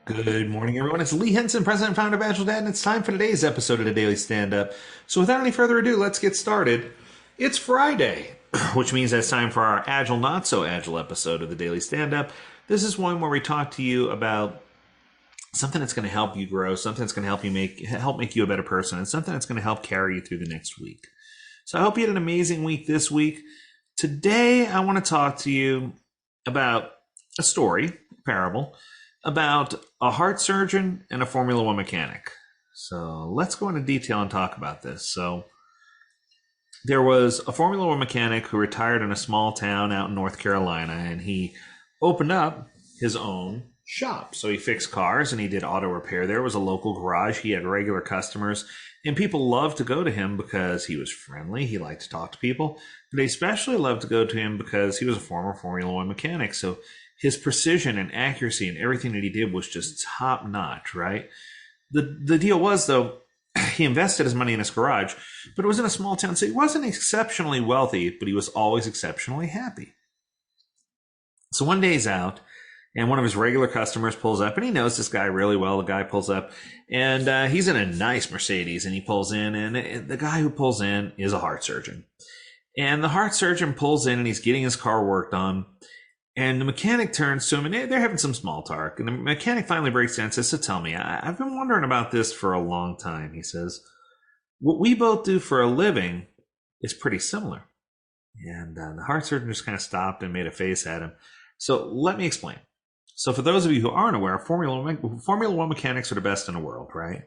Good morning, everyone. It's Lee Henson, President and Founder of AgileDad, and it's time for today's episode of the Daily Stand-Up. So without any further ado, let's get started. It's Friday, which means it's time for our Agile Not So Agile episode of the Daily Stand-Up. This is one where we talk to you about something that's going to help you grow, something that's going to help make you a better person, and something that's going to help carry you through the next week. So I hope you had an amazing week this week. Today, I want to talk to you about a story, a parable, about a heart surgeon and a Formula One mechanic. So let's go into detail and talk about this. So there was a Formula One mechanic who retired in a small town out in North Carolina, and he opened up his own shop. So he fixed cars and he did auto repair. There was a local garage. He had regular customers, and people loved to go to him because he was friendly. He liked to talk to people. They especially loved to go to him because he was a former Formula One mechanic. So his precision and accuracy and everything that he did was just top notch, right? The deal was, though, he invested his money in his garage, but it was in a small town, so he wasn't exceptionally wealthy, but he was always exceptionally happy. So one day he's out, and one of his regular customers pulls up, and he knows this guy really well. The guy pulls up, and he's in a nice Mercedes, and he pulls in, and the guy who pulls in is a heart surgeon. And the heart surgeon pulls in, and he's getting his car worked on. And the mechanic turns to him, and they're having some small talk. And the mechanic finally breaks down and says, "So tell me, I've been wondering about this for a long time." He says, "What we both do for a living is pretty similar." And the heart surgeon just kind of stopped and made a face at him. So let me explain. So for those of you who aren't aware, Formula One mechanics are the best in the world, right?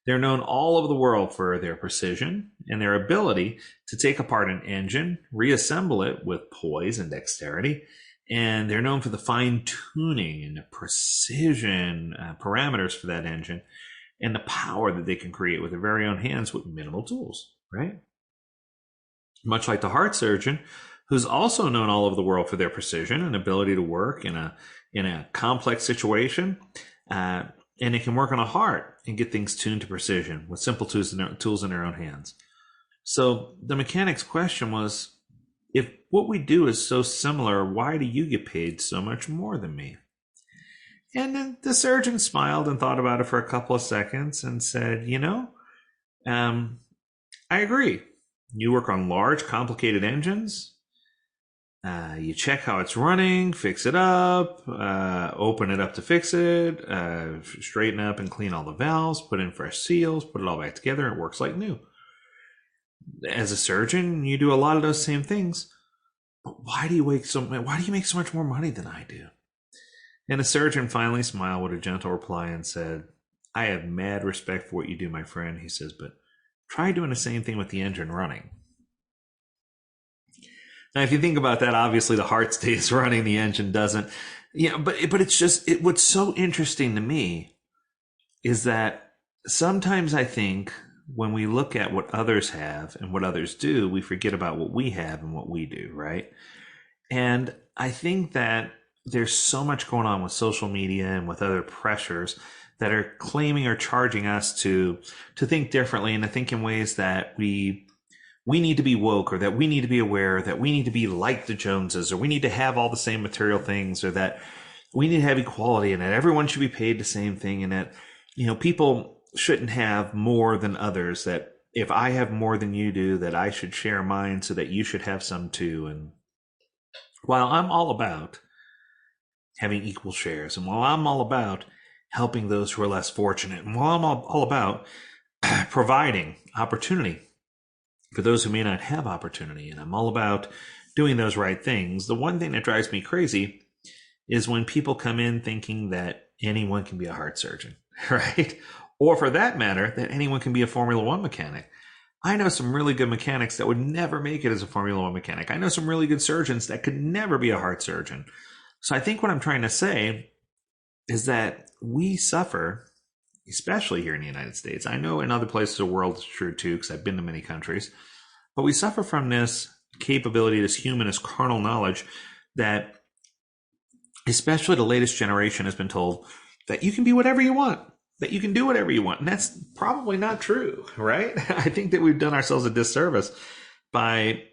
They're known all over the world for their precision and their ability to take apart an engine, reassemble it with poise and dexterity. And they're known for the fine-tuning and the precision parameters for that engine and the power that they can create with their very own hands with minimal tools, right? Much like the heart surgeon, who's also known all over the world for their precision and ability to work in a complex situation, and they can work on a heart and get things tuned to precision with simple tools in their own hands. So the mechanic's question was, if what we do is so similar, why do you get paid so much more than me? And then the surgeon smiled and thought about it for a couple of seconds and said, I agree. You work on large, complicated engines. You check how it's running, fix it up, open it up to fix it, straighten up and clean all the valves, put in fresh seals, put it all back together. It works like new. As a surgeon, you do a lot of those same things, but why do you make so much more money than I do? And the surgeon finally smiled with a gentle reply and said, "I have mad respect for what you do, my friend," he says, "but try doing the same thing with the engine running." Now, if you think about that, obviously the heart stays running, the engine doesn't. But what's so interesting to me is that sometimes I think when we look at what others have and what others do, we forget about what we have and what we do, right? And I think that there's so much going on with social media and with other pressures that are claiming or charging us to think differently and to think in ways that we need to be woke, or that we need to be aware, that we need to be like the Joneses, or we need to have all the same material things, or that we need to have equality, and that everyone should be paid the same thing, and that people shouldn't have more than others, that if I have more than you do, that I should share mine so that you should have some too. And while I'm all about having equal shares, and while I'm all about helping those who are less fortunate, and while I'm all about providing opportunity for those who may not have opportunity, and I'm all about doing those right things, the one thing that drives me crazy is when people come in thinking that anyone can be a heart surgeon, right? Or for that matter, that anyone can be a Formula One mechanic. I know some really good mechanics that would never make it as a Formula One mechanic. I know some really good surgeons that could never be a heart surgeon. So I think what I'm trying to say is that we suffer, especially here in the United States. I know in other places of the world it's true too, because I've been to many countries. But we suffer from this capability, this humanist carnal knowledge that especially the latest generation has been told that you can be whatever you want, that you can do whatever you want. And that's probably not true, right? I think that we've done ourselves a disservice by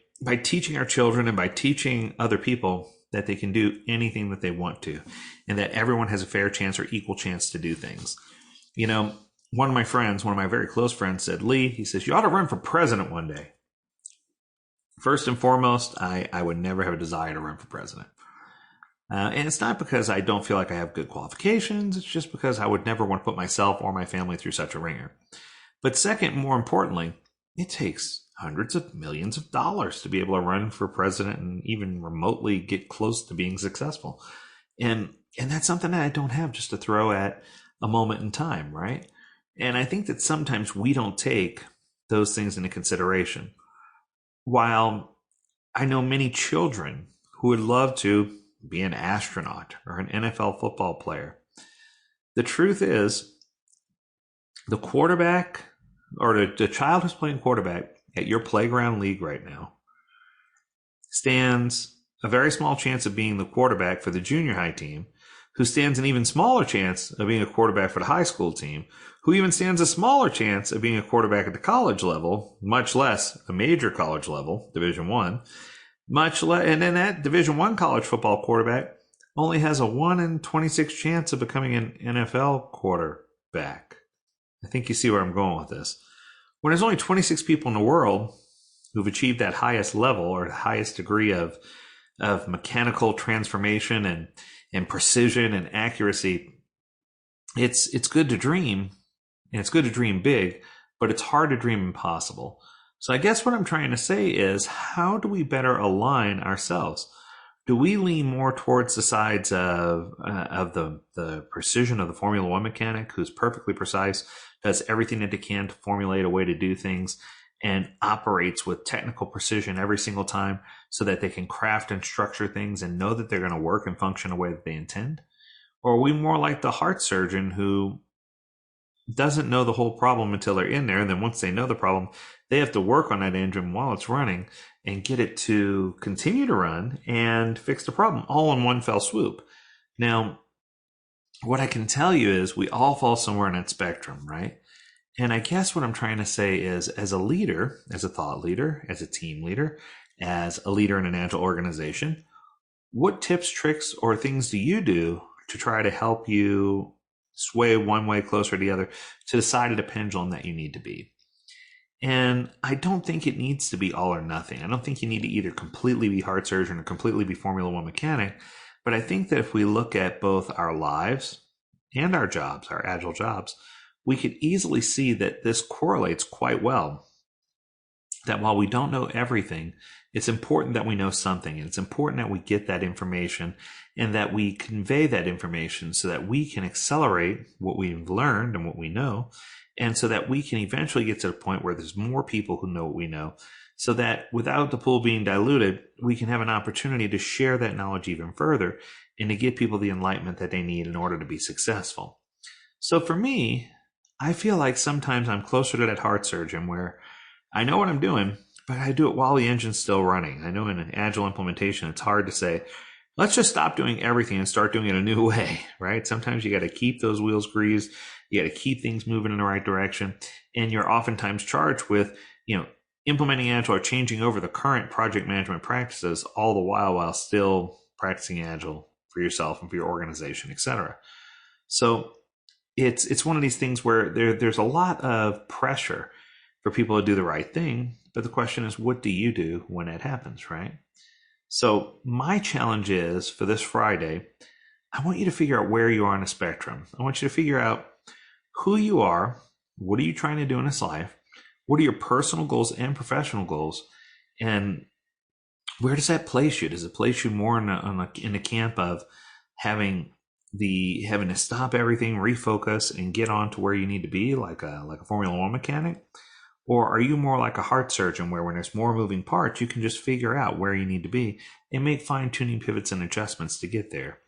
teaching our children and by teaching other people that they can do anything that they want to, and that everyone has a fair chance or equal chance to do things. You know, one of my very close friends said, Lee, he says, you ought to run for president one day. First and foremost, I would never have a desire to run for president. And it's not because I don't feel like I have good qualifications. It's just because I would never want to put myself or my family through such a ringer. But second, more importantly, it takes hundreds of millions of dollars to be able to run for president and even remotely get close to being successful. And that's something that I don't have just to throw at a moment in time, right? And I think that sometimes we don't take those things into consideration. While I know many children who would love to be an astronaut or an NFL football player, the truth is the quarterback or the child who's playing quarterback at your playground league right now stands a very small chance of being the quarterback for the junior high team, who stands an even smaller chance of being a quarterback for the high school team, who even stands a smaller chance of being a quarterback at the college level, much less a major college level, Division I, and then that Division I college football quarterback only has a 1 in 26 chance of becoming an NFL quarterback. I think you see where I'm going with this. When there's only 26 people in the world who've achieved that highest level or the highest degree of mechanical transformation and precision and accuracy, it's good to dream, and it's good to dream big, but it's hard to dream impossible. So I guess what I'm trying to say is, how do we better align ourselves? Do we lean more towards the sides of the precision of the Formula One mechanic, who's perfectly precise, does everything that they can to formulate a way to do things, and operates with technical precision every single time so that they can craft and structure things and know that they're going to work and function the way that they intend? Or are we more like the heart surgeon who doesn't know the whole problem until they're in there, and then once they know the problem, they have to work on that engine while it's running and get it to continue to run and fix the problem all in one fell swoop? Now, what I can tell you is we all fall somewhere in that spectrum, right? And I guess what I'm trying to say is, as a leader, as a thought leader, as a team leader, as a leader in an agile organization, what tips, tricks, or things do you do to try to help you sway one way closer to the other to the side of the pendulum that you need to be? And I don't think it needs to be all or nothing. I don't think you need to either completely be heart surgeon or completely be Formula One mechanic. But I think that if we look at both our lives and our jobs, our agile jobs, we could easily see that this correlates quite well. That while we don't know everything, it's important that we know something. And it's important that we get that information and that we convey that information so that we can accelerate what we've learned and what we know. And so that we can eventually get to the point where there's more people who know what we know, so that without the pool being diluted, we can have an opportunity to share that knowledge even further and to give people the enlightenment that they need in order to be successful. So for me, I feel like sometimes I'm closer to that heart surgeon where I know what I'm doing, but I do it while the engine's still running. I know in an agile implementation, it's hard to say, let's just stop doing everything and start doing it a new way, right? Sometimes you got to keep those wheels greased. You got to keep things moving in the right direction. And you're oftentimes charged with, implementing Agile or changing over the current project management practices all the while still practicing Agile for yourself and for your organization, etc. So it's one of these things where there's a lot of pressure for people to do the right thing. But the question is, what do you do when it happens, right? So my challenge is, for this Friday, I want you to figure out where you are on the spectrum. I want you to figure out who you are, what are you trying to do in this life, what are your personal goals and professional goals, and where does that place you? Does it place you more in the camp of having to stop everything, refocus, and get on to where you need to be, like a Formula One mechanic? Or are you more like a heart surgeon where when there's more moving parts, you can just figure out where you need to be and make fine-tuning pivots and adjustments to get there?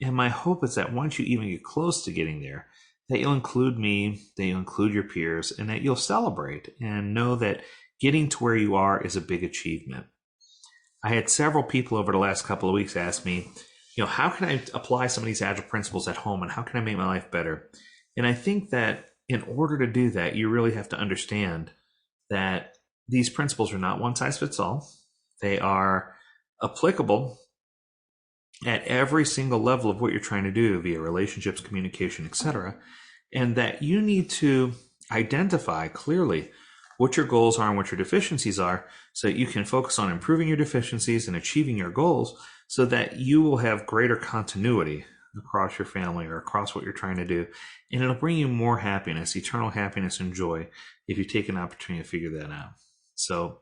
And my hope is that once you even get close to getting there, that you'll include me, that you'll include your peers, and that you'll celebrate and know that getting to where you are is a big achievement. I had several people over the last couple of weeks ask me, how can I apply some of these agile principles at home and how can I make my life better? And I think that in order to do that, you really have to understand that these principles are not one size fits all. They are applicable at every single level of what you're trying to do via relationships, communication, etc. And that you need to identify clearly what your goals are and what your deficiencies are so that you can focus on improving your deficiencies and achieving your goals so that you will have greater continuity across your family or across what you're trying to do. And it'll bring you more happiness, eternal happiness and joy if you take an opportunity to figure that out. So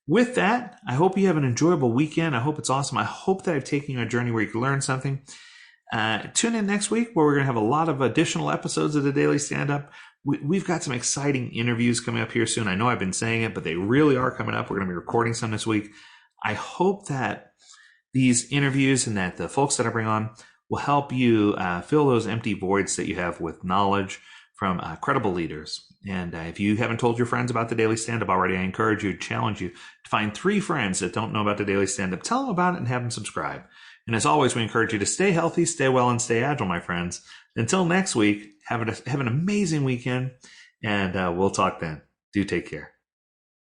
with that, I hope you have an enjoyable weekend. I hope it's awesome. I hope that I've taken you on a journey where you can learn something. Tune in next week where we're going to have a lot of additional episodes of the Daily Stand-Up. We've got some exciting interviews coming up here soon. I know I've been saying it, but they really are coming up. We're going to be recording some this week. I hope that these interviews and that the folks that I bring on will help you fill those empty voids that you have with knowledge from credible leaders. And if you haven't told your friends about the Daily Stand-Up already, I encourage you, challenge you to find 3 friends that don't know about the Daily Stand-Up. Tell them about it and have them subscribe. And as always, we encourage you to stay healthy, stay well, and stay agile, my friends. Until next week, have an amazing weekend, and we'll talk then. Do take care.